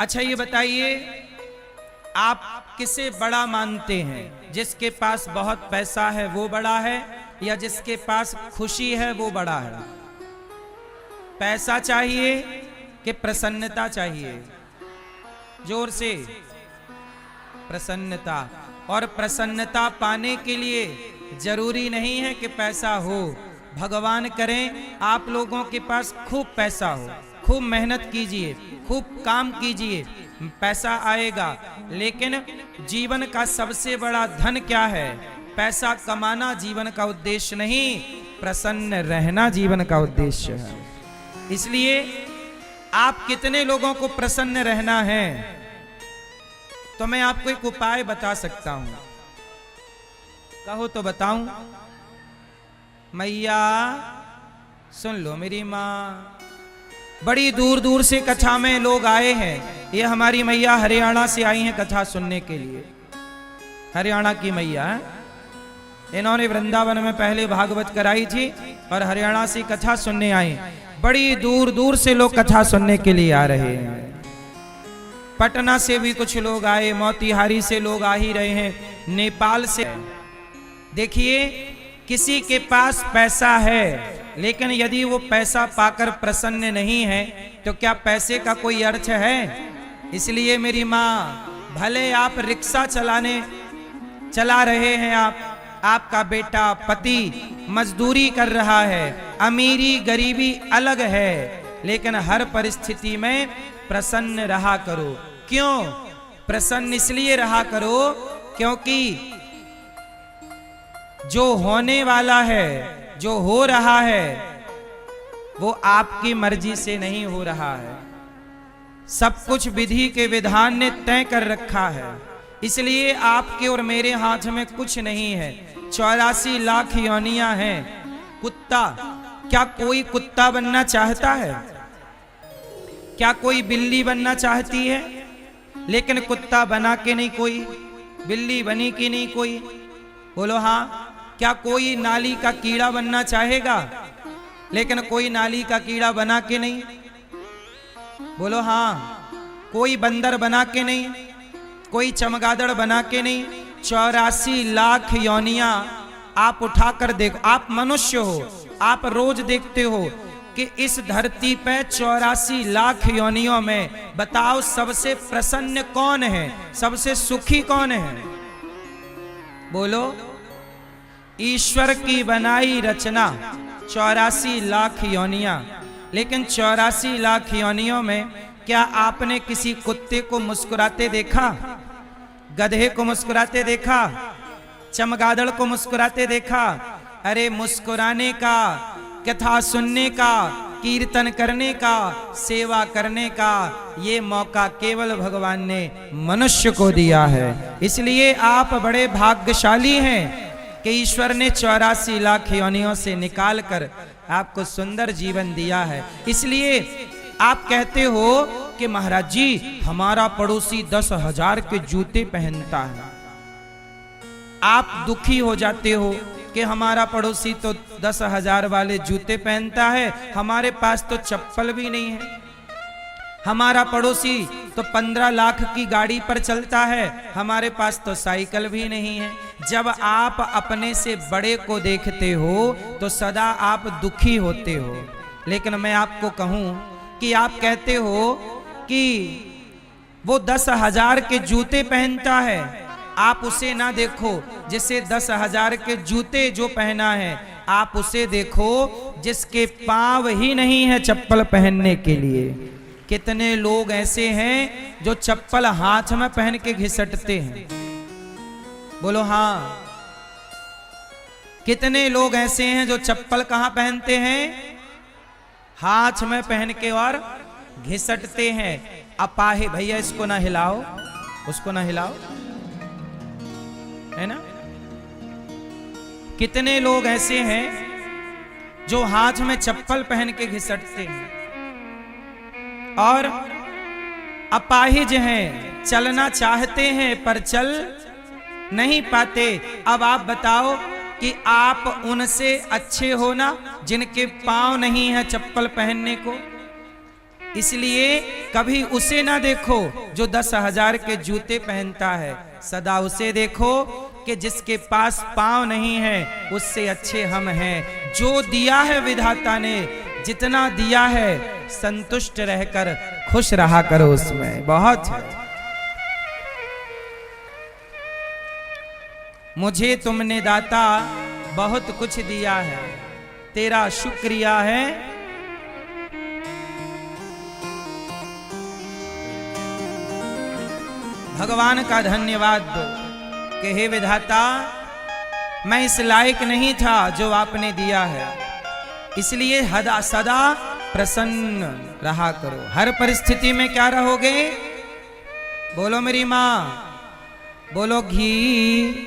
अच्छा ये बताइए, आप किसे बड़ा मानते हैं? जिसके पास बहुत पैसा है वो बड़ा है, या जिसके पास खुशी है वो बड़ा है? पैसा चाहिए कि प्रसन्नता चाहिए? जोर से। प्रसन्नता। और प्रसन्नता पाने के लिए जरूरी नहीं है कि पैसा हो। भगवान करें आप लोगों के पास खूब पैसा हो, खूब मेहनत कीजिए, खूब काम कीजिए, पैसा आएगा। लेकिन जीवन का सबसे बड़ा धन क्या है? पैसा कमाना जीवन का उद्देश्य नहीं, प्रसन्न रहना जीवन का उद्देश्य है। इसलिए आप कितने लोगों को प्रसन्न रहना है, तो मैं आपको एक उपाय बता सकता हूं। कहो तो बताऊं? मैया सुन लो मेरी माँ। बड़ी दूर दूर से कथा में लोग आए हैं। ये हमारी मैया हरियाणा से आई हैं कथा सुनने के लिए। हरियाणा की मैया, इन्होंने वृंदावन में पहले भागवत कराई थी और हरियाणा से कथा सुनने आई। बड़ी दूर दूर से लोग कथा सुनने के लिए आ रहे हैं। पटना से भी कुछ लोग आए, मोतिहारी से लोग आ ही रहे हैं, नेपाल से। देखिए, किसी के पास पैसा है, लेकिन यदि वो पैसा पाकर प्रसन्न नहीं है तो क्या पैसे का कोई अर्थ है? इसलिए मेरी माँ, भले आप रिक्शा चला रहे हैं, आपका बेटा पति मजदूरी कर रहा है, अमीरी गरीबी अलग है, लेकिन हर परिस्थिति में प्रसन्न रहा करो। क्यों प्रसन्न? इसलिए रहा करो क्योंकि जो होने वाला है, जो हो रहा है, वो आपकी मर्जी से नहीं हो रहा है। सब कुछ विधि के विधान ने तय कर रखा है। इसलिए आपके और मेरे हाथ में कुछ नहीं है। 84 लाख योनियां हैं। कुत्ता, क्या कोई कुत्ता बनना चाहता है? क्या कोई बिल्ली बनना चाहती है? लेकिन कुत्ता बना के नहीं कोई, बिल्ली बनी कि नहीं कोई? बोलो हाँ। क्या कोई नाली का कीड़ा बनना चाहेगा? लेकिन कोई नाली का कीड़ा बना के नहीं। बोलो हाँ। कोई बंदर बना के नहीं, कोई चमगादड़ बना के नहीं। 84 लाख योनियां आप उठाकर देखो। आप मनुष्य हो, आप रोज देखते हो कि इस धरती पे 84 लाख योनियों में बताओ सबसे प्रसन्न कौन है, सबसे सुखी कौन है? बोलो। ईश्वर की बनाई रचना 84 लाख योनियां, लेकिन 84 लाख योनियों में क्या आपने किसी कुत्ते को मुस्कुराते देखा? गधे को मुस्कुराते देखा? चमगादड़ को मुस्कुराते देखा? अरे मुस्कुराने का, कथा सुनने का, कीर्तन करने का, सेवा करने का ये मौका केवल भगवान ने मनुष्य को दिया है। इसलिए आप बड़े भाग्यशाली हैं कि ईश्वर ने 84 लाख योनियों से निकालकर आपको सुंदर जीवन दिया है। इसलिए आप कहते हो कि महाराज जी हमारा पड़ोसी 10,000 के जूते पहनता है। आप दुखी हो जाते हो कि हमारा पड़ोसी तो 10,000 वाले जूते पहनता है, हमारे पास तो चप्पल भी नहीं है। हमारा पड़ोसी तो 15 लाख की गाड़ी पर चलता है, हमारे पास तो साइकिल भी नहीं है। जब आप अपने से बड़े को देखते हो तो सदा आप दुखी होते हो। लेकिन मैं आपको कहूं कि आप कहते हो कि वो 10,000 के जूते पहनता है, आप उसे ना देखो जिसे 10,000 के जूते जो पहना है, आप उसे देखो जिसके पांव ही नहीं है चप्पल पहनने के लिए। कितने लोग ऐसे हैं जो चप्पल हाथ में पहन के घिसटते हैं? बोलो हाँ। कितने लोग ऐसे हैं जो चप्पल कहां पहनते हैं? हाथ में पहन के और घिसटते हैं। अपाहिज भैया इसको ना हिलाओ, उसको ना हिलाओ, है ना? कितने लोग ऐसे हैं जो हाथ में चप्पल पहन के घिसटते हैं और अपाहिज हैं, चलना चाहते हैं पर चल नहीं पाते। अब आप बताओ कि आप उनसे अच्छे हो ना जिनके पांव नहीं है चप्पल पहनने को? इसलिए कभी उसे ना देखो जो 10,000 के जूते पहनता है, सदा उसे देखो कि जिसके पास पांव नहीं है, उससे अच्छे हम हैं। जो दिया है विधाता ने, जितना दिया है, संतुष्ट रहकर खुश रहा करो उसमें। बहुत है। मुझे तुमने दाता बहुत कुछ दिया है, तेरा शुक्रिया है। भगवान का धन्यवाद दो कि हे विधाता, मैं इस लायक नहीं था जो आपने दिया है, इसलिए सदा प्रसन्न रहा करो। हर परिस्थिति में क्या रहोगे? बोलो मेरी माँ, बोलो घी